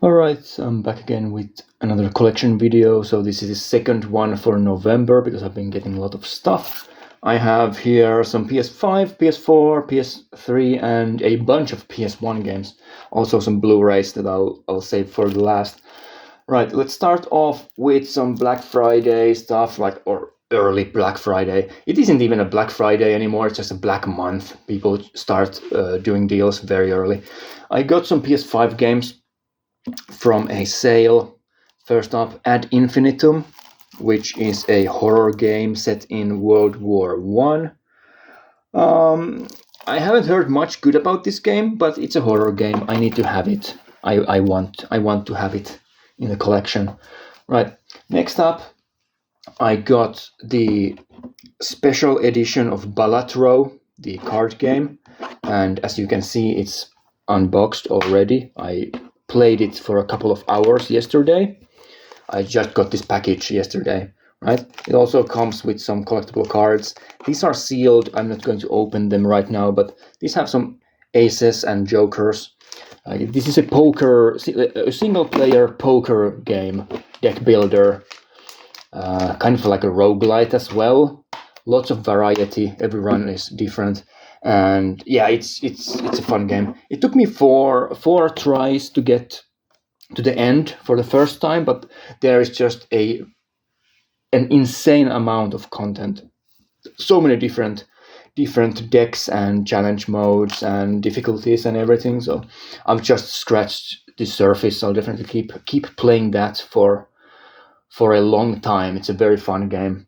Alright, I'm back again with another collection video. So this is the second one for November because I've been getting a lot of stuff. I have here some PS5, PS4, PS3 and a bunch of PS1 games. Also some Blu-rays that I'll save for the last. Right, let's start off with some Black Friday stuff, or early Black Friday. It isn't even a Black Friday anymore, it's just a Black Month. People start doing deals very early. I got some PS5 games from a sale. First up, Ad Infinitum, which is a horror game set in World War One. I haven't heard much good about this game, but it's a horror game. I need to have it. I want to have it in the collection. Right. Next up, I got the special edition of Balatro, the card game, and as you can see, it's unboxed already. I played it for a couple of hours yesterday. I just got this package yesterday, right? It also comes with some collectible cards. These are sealed. I'm not going to open them right now, but these have some aces and jokers. This is a single-player poker game, deck builder, kind of like a roguelite as well. Lots of variety. Every run is different. And yeah, it's a fun game. It took me four tries to get to the end for the first time, but there is just an insane amount of content. So many different decks and challenge modes and difficulties and everything. So I've just scratched the surface. I'll definitely keep playing that for a long time. It's a very fun game.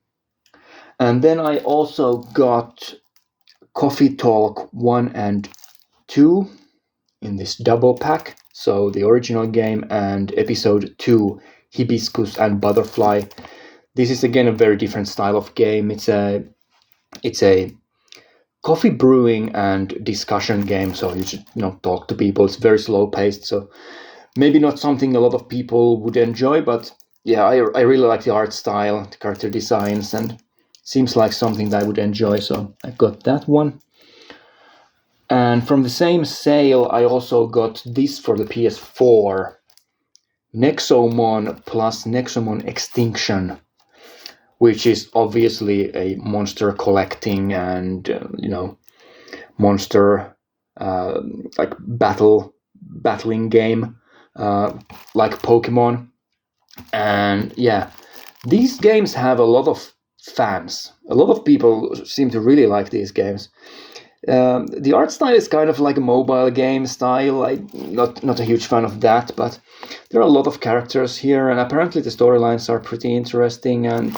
And then I also got Coffee Talk 1 and 2 in this double pack. So the original game and episode 2, Hibiscus and Butterfly. This is again a very different style of game. It's a coffee brewing and discussion game. So you should talk to people. It's very slow paced. So maybe not something a lot of people would enjoy, but yeah, I really like the art style, the character designs, and seems like something that I would enjoy, so I got that one. And from the same sale, I also got this for the PS4, Nexomon plus Nexomon Extinction, which is obviously a monster collecting and monster like battling game, like Pokemon. And yeah, these games have a lot of fans. A lot of people seem to really like these games. The art style is kind of like a mobile game style. I'm not a huge fan of that, but there are a lot of characters here, and apparently the storylines are pretty interesting. And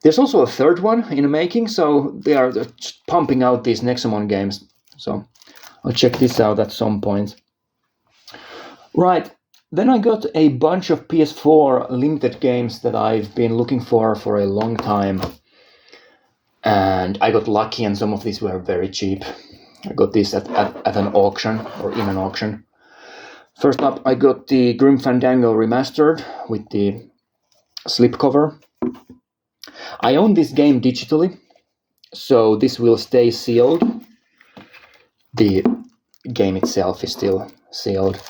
there's also a third one in the making, so they are just pumping out these Nexomon games. So I'll check this out at some point. Right. Then I got a bunch of PS4 limited games that I've been looking for a long time. And I got lucky, and some of these were very cheap. I got this at an auction, or in an auction. First up, I got the Grim Fandango Remastered with the slipcover. I own this game digitally, so this will stay sealed. The game itself is still sealed.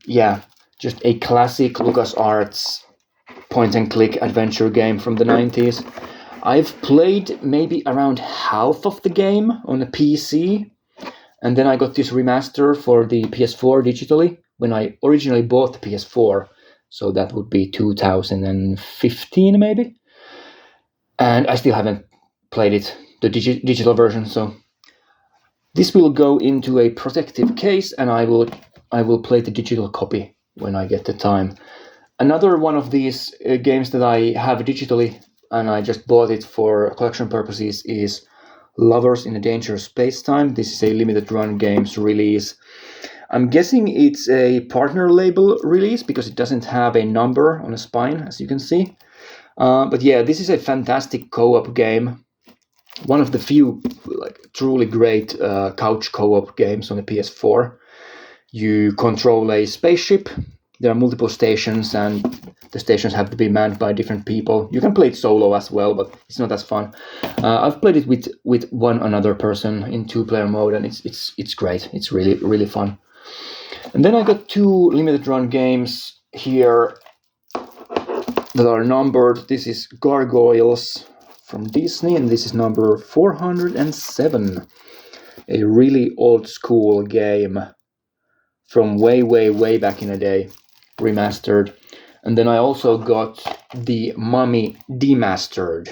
Yeah, just a classic LucasArts point-and-click adventure game from the 90s. I've played maybe around half of the game on a PC, and then I got this remaster for the PS4 digitally when I originally bought the PS4, so that would be 2015 maybe. And I still haven't played it, the digital version, so this will go into a protective case, and I will play the digital copy when I get the time. Another one of these games that I have digitally, and I just bought it for collection purposes, is Lovers in a Dangerous Space-Time. This is a limited run games release. I'm guessing it's a partner label release because it doesn't have a number on the spine, as you can see. But yeah, this is a fantastic co-op game. One of the few truly great couch co-op games on the PS4. You control a spaceship. There are multiple stations, and the stations have to be manned by different people. You can play it solo as well, but it's not as fun. I've played it with one another person in 2-player mode, and it's great. It's really fun. And then I got 2 limited run games here that are numbered. This is Gargoyles from Disney, and this is number 407. A really old school game from way back in the day, remastered. And then I also got the Mummy Demastered,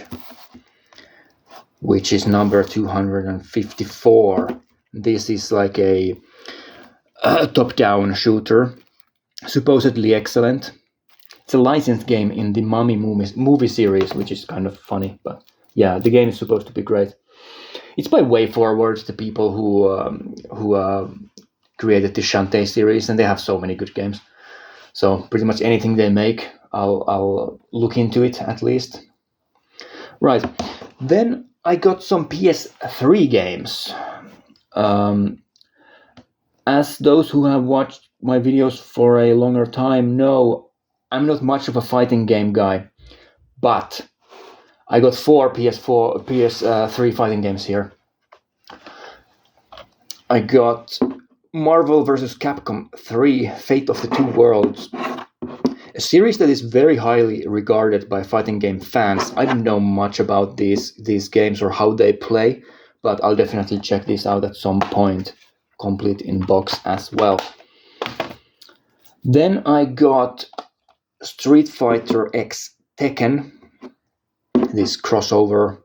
which is number 254. This is like a top-down shooter, supposedly excellent. It's a licensed game in the Mummy movie series, which is kind of funny, but yeah, the game is supposed to be great. It's by WayForward, the people who created the Shantae series, and they have so many good games. So pretty much anything they make, I'll look into it at least. Right, then I got some PS3 games. As those who have watched my videos for a longer time know, I'm not much of a fighting game guy, but I got 4 PS3 fighting games here. I got Marvel vs. Capcom 3, Fate of the Two Worlds, a series that is very highly regarded by fighting game fans. I don't know much about these games or how they play, but I'll definitely check this out at some point, complete in box as well. Then I got Street Fighter X Tekken, this crossover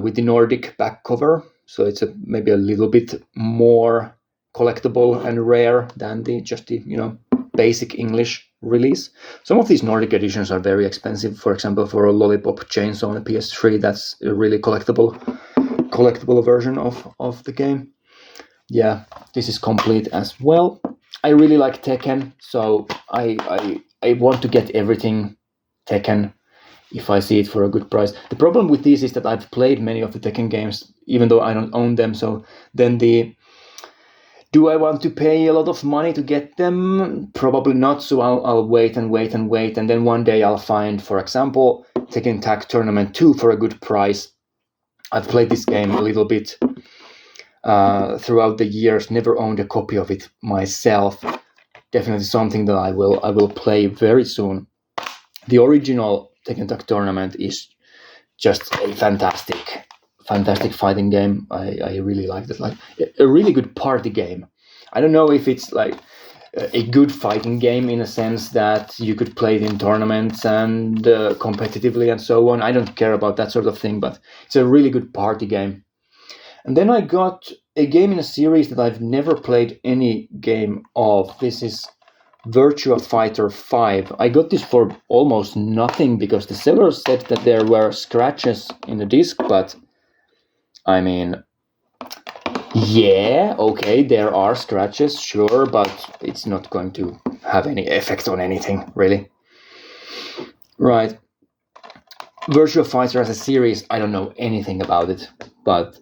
with the Nordic back cover, so it's maybe a little bit more collectible and rare than the basic English release. Some of these Nordic editions are very expensive. For example, for a Lollipop Chainsaw on a PS3, that's a really collectible version of the game. Yeah, this is complete as well. I really like Tekken, so I want to get everything Tekken if I see it for a good price. The problem with these is that I've played many of the Tekken games, even though I don't own them. So then do I want to pay a lot of money to get them? Probably not. So I'll wait, and then one day I'll find, for example, Tekken Tag Tournament 2 for a good price. I've played this game a little bit throughout the years, never owned a copy of it myself. Definitely something that I will play very soon. The original Tekken Tag Tournament is just a fantastic fighting game. I really liked it. Like a really good party game. I don't know if it's like a good fighting game in a sense that you could play it in tournaments and competitively and so on. I don't care about that sort of thing, but it's a really good party game. And then I got a game in a series that I've never played any game of. This is Virtua Fighter 5. I got this for almost nothing because the seller said that there were scratches in the disc, but I mean, yeah, okay, there are scratches, sure, but it's not going to have any effect on anything, really. Right. Virtua Fighter as a series, I don't know anything about it, but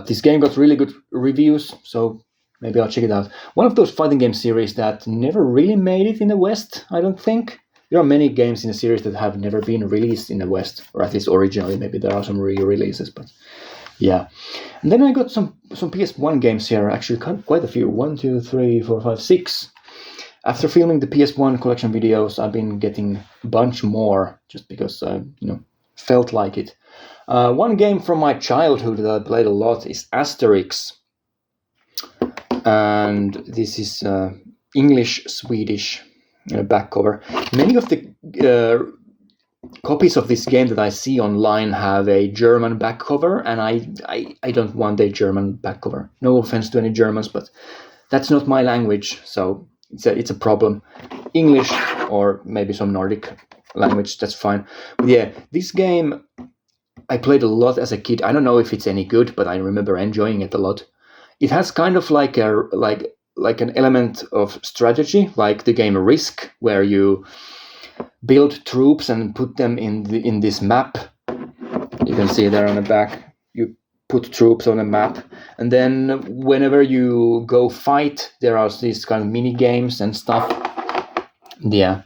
this game got really good reviews, so maybe I'll check it out. One of those fighting game series that never really made it in the West, I don't think. There are many games in the series that have never been released in the West, or at least originally. Maybe there are some re-releases, but yeah. And then I got some PS1 games here, actually quite a few. 1, 2, 3, 4, 5, 6. After filming the PS1 collection videos, I've been getting a bunch more, just because I felt like it. One game from my childhood that I played a lot is Asterix. And this is English-Swedish back cover. Many of the copies of this game that I see online have a German back cover, and I don't want a German back cover. No offense to any Germans, but that's not my language, so it's a problem. English or maybe some Nordic language, that's fine. But yeah, this game I played a lot as a kid. I don't know if it's any good, but I remember enjoying it a lot. It has kind of like an element of strategy, like the game Risk, where you build troops and put them in this map. You can see there on the back. You put troops on a map, and then whenever you go fight, there are these kind of mini games and stuff. Yeah.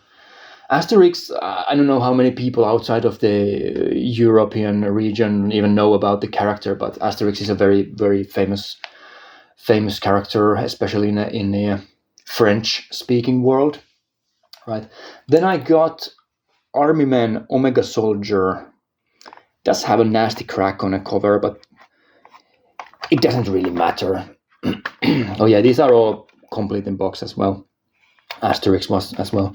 Asterix, I don't know how many people outside of the European region even know about the character, but Asterix is a very, very famous character, especially in French-speaking world, right? Then I got Army Men Omega Soldier. Does have a nasty crack on a cover, but it doesn't really matter. Oh yeah, these are all complete in box as well. Asterix was as well.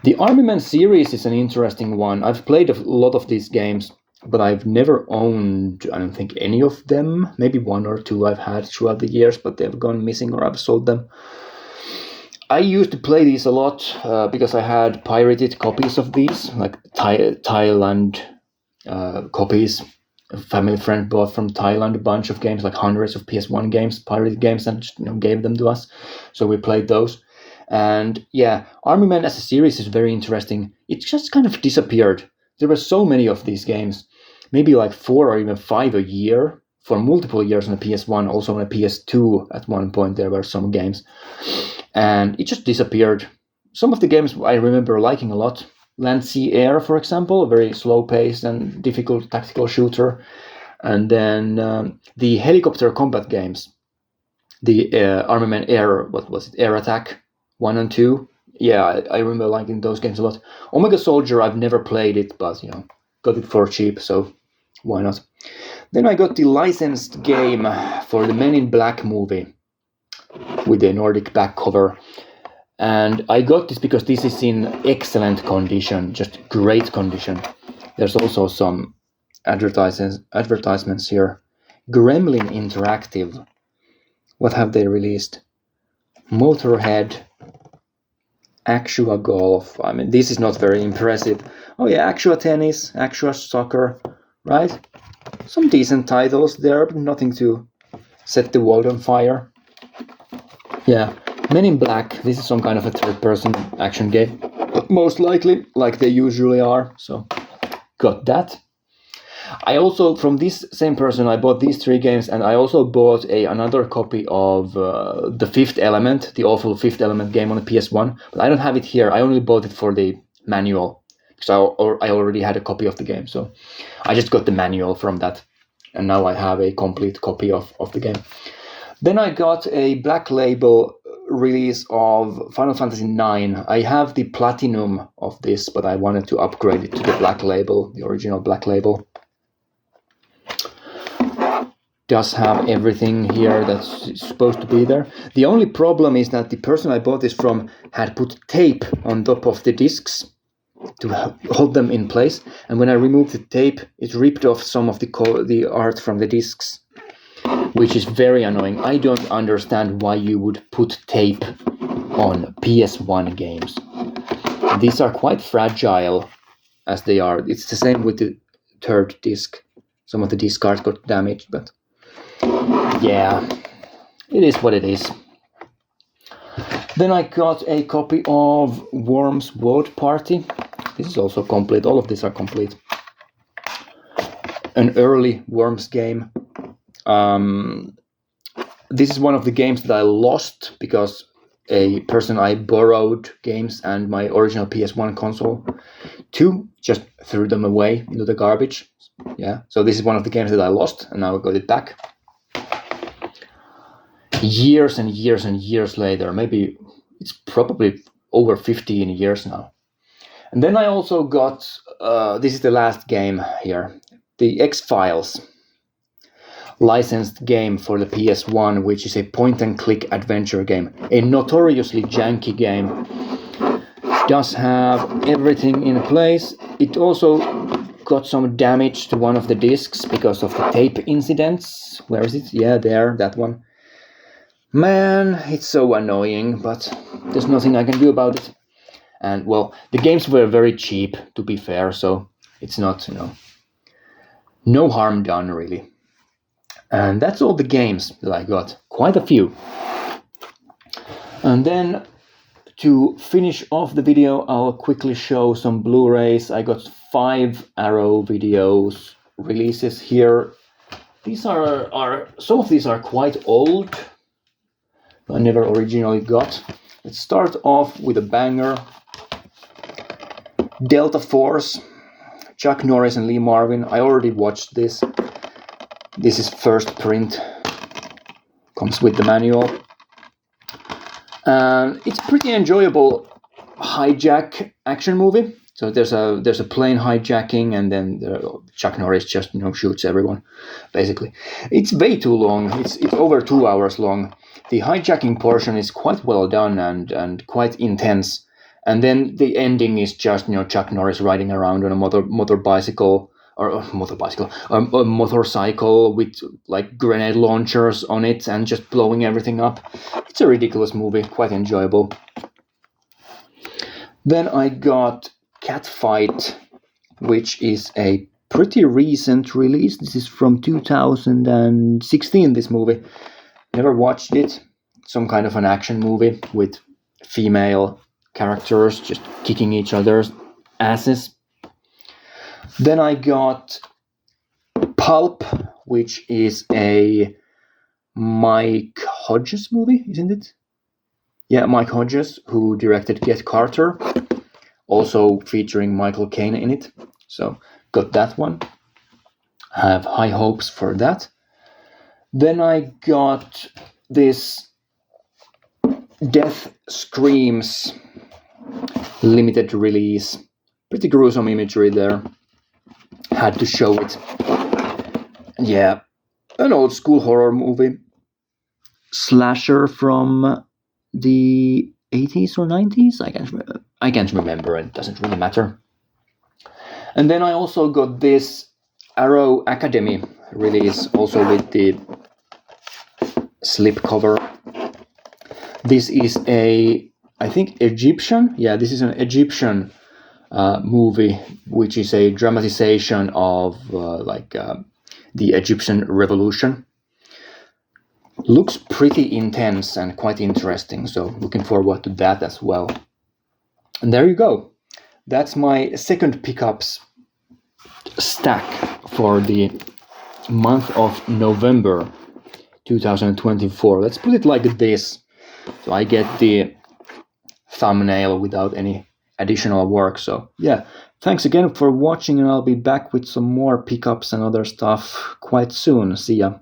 The Army Men series is an interesting one. I've played a lot of these games, but I've never owned, I don't think, any of them. Maybe one or two I've had throughout the years, but they've gone missing or I've sold them. I used to play these a lot because I had pirated copies of these, like Thailand copies. A family friend bought from Thailand a bunch of games, like hundreds of PS1 games, pirated games, and just, gave them to us. So we played those. And yeah, Army Men as a series is very interesting. It just kind of disappeared. There were so many of these games, maybe like 4 or even 5 a year for multiple years on the PS1, also on the PS2 at one point there were some games. And it just disappeared. Some of the games I remember liking a lot. Land, Sea, Air, for example, a very slow-paced and difficult tactical shooter. And then the helicopter combat games. The Army Men Air, what was it? Air Attack 1 and 2. Yeah, I remember liking those games a lot. Omega Soldier, I've never played it, but, got it for cheap, so why not? Then I got the licensed game for the Men in Black movie with the Nordic back cover. And I got this because this is in excellent condition, just great condition. There's also some advertisements here. Gremlin Interactive. What have they released? Motorhead, Actua Golf. I mean, this is not very impressive. Oh yeah, Actua Tennis, Actua Soccer, right? Some decent titles there, but nothing to set the world on fire. Yeah, Men in Black. This is some kind of a third-person action game, most likely, like they usually are. So, got that. I also, from this same person, I bought these 3 games, and I also bought another copy of The Fifth Element, the awful Fifth Element game on the PS1. But I don't have it here. I only bought it for the manual, because I already had a copy of the game. So I just got the manual from that, and now I have a complete copy of the game. Then I got a Black Label release of Final Fantasy IX. I have the Platinum of this, but I wanted to upgrade it to the Black Label, the original Black Label. Does have everything here that's supposed to be there. The only problem is that the person I bought this from had put tape on top of the discs to hold them in place, and when I removed the tape, it ripped off some of the art from the discs, which is very annoying. I don't understand why you would put tape on PS1 games. These are quite fragile as they are. It's the same with the third disc. Some of the disc cards got damaged, but yeah, it is what it is. Then I got a copy of Worms World Party. This is also complete. All of these are complete. An early Worms game. This is one of the games that I lost because a person I borrowed games and my original PS1 console to just threw them away into the garbage. Yeah, so this is one of the games that I lost, and now I got it back. Years and years and years later, maybe it's probably over 15 years now. And then I also got, this is the last game here, the X-Files licensed game for the PS1, which is a point-and-click adventure game. A notoriously janky game. Does have everything in place. It also got some damage to one of the discs because of the tape incidents. Where is it? Yeah, there, that one. Man, it's so annoying, but there's nothing I can do about it. And, well, the games were very cheap, to be fair, so it's not, no harm done, really. And that's all the games that I got. Quite a few. And then, to finish off the video, I'll quickly show some Blu-rays. I got 5 Arrow videos releases here. These are some of these are quite old. I never originally got. Let's start off with a banger. Delta Force, Chuck Norris and Lee Marvin. I already watched this. This is first print. Comes with the manual. And it's a pretty enjoyable hijack action movie. So there's a plane hijacking, and then Chuck Norris just shoots everyone. Basically, it's way too long. It's over 2 hours long. The hijacking portion is quite well done and quite intense. And then the ending is just Chuck Norris riding around on a motorcycle with like grenade launchers on it and just blowing everything up. It's a ridiculous movie, quite enjoyable. Then I got Catfight, which is a pretty recent release. This is from 2016, this movie. Never watched it. Some kind of an action movie with female characters just kicking each other's asses. Then I got Pulp, which is a Mike Hodges movie, isn't it? Yeah, Mike Hodges, who directed Get Carter, also featuring Michael Caine in it. So got that one. I have high hopes for that. Then I got this Death Screams limited release. Pretty gruesome imagery there. Had to show it. Yeah, an old school horror movie. Slasher from the 80s or 90s? I can't remember. It doesn't really matter. And then I also got this Arrow Academy release, also with the slipcover. This is I think Egyptian. Yeah, this is an Egyptian movie, which is a dramatization of the Egyptian revolution. Looks pretty intense and quite interesting, so looking forward to that as well. And there you go. That's my second pickups stack for the month of November 2024. Let's put it like this, so I get the thumbnail without any additional work. So yeah, thanks again for watching, and I'll be back with some more pickups and other stuff quite soon. See ya.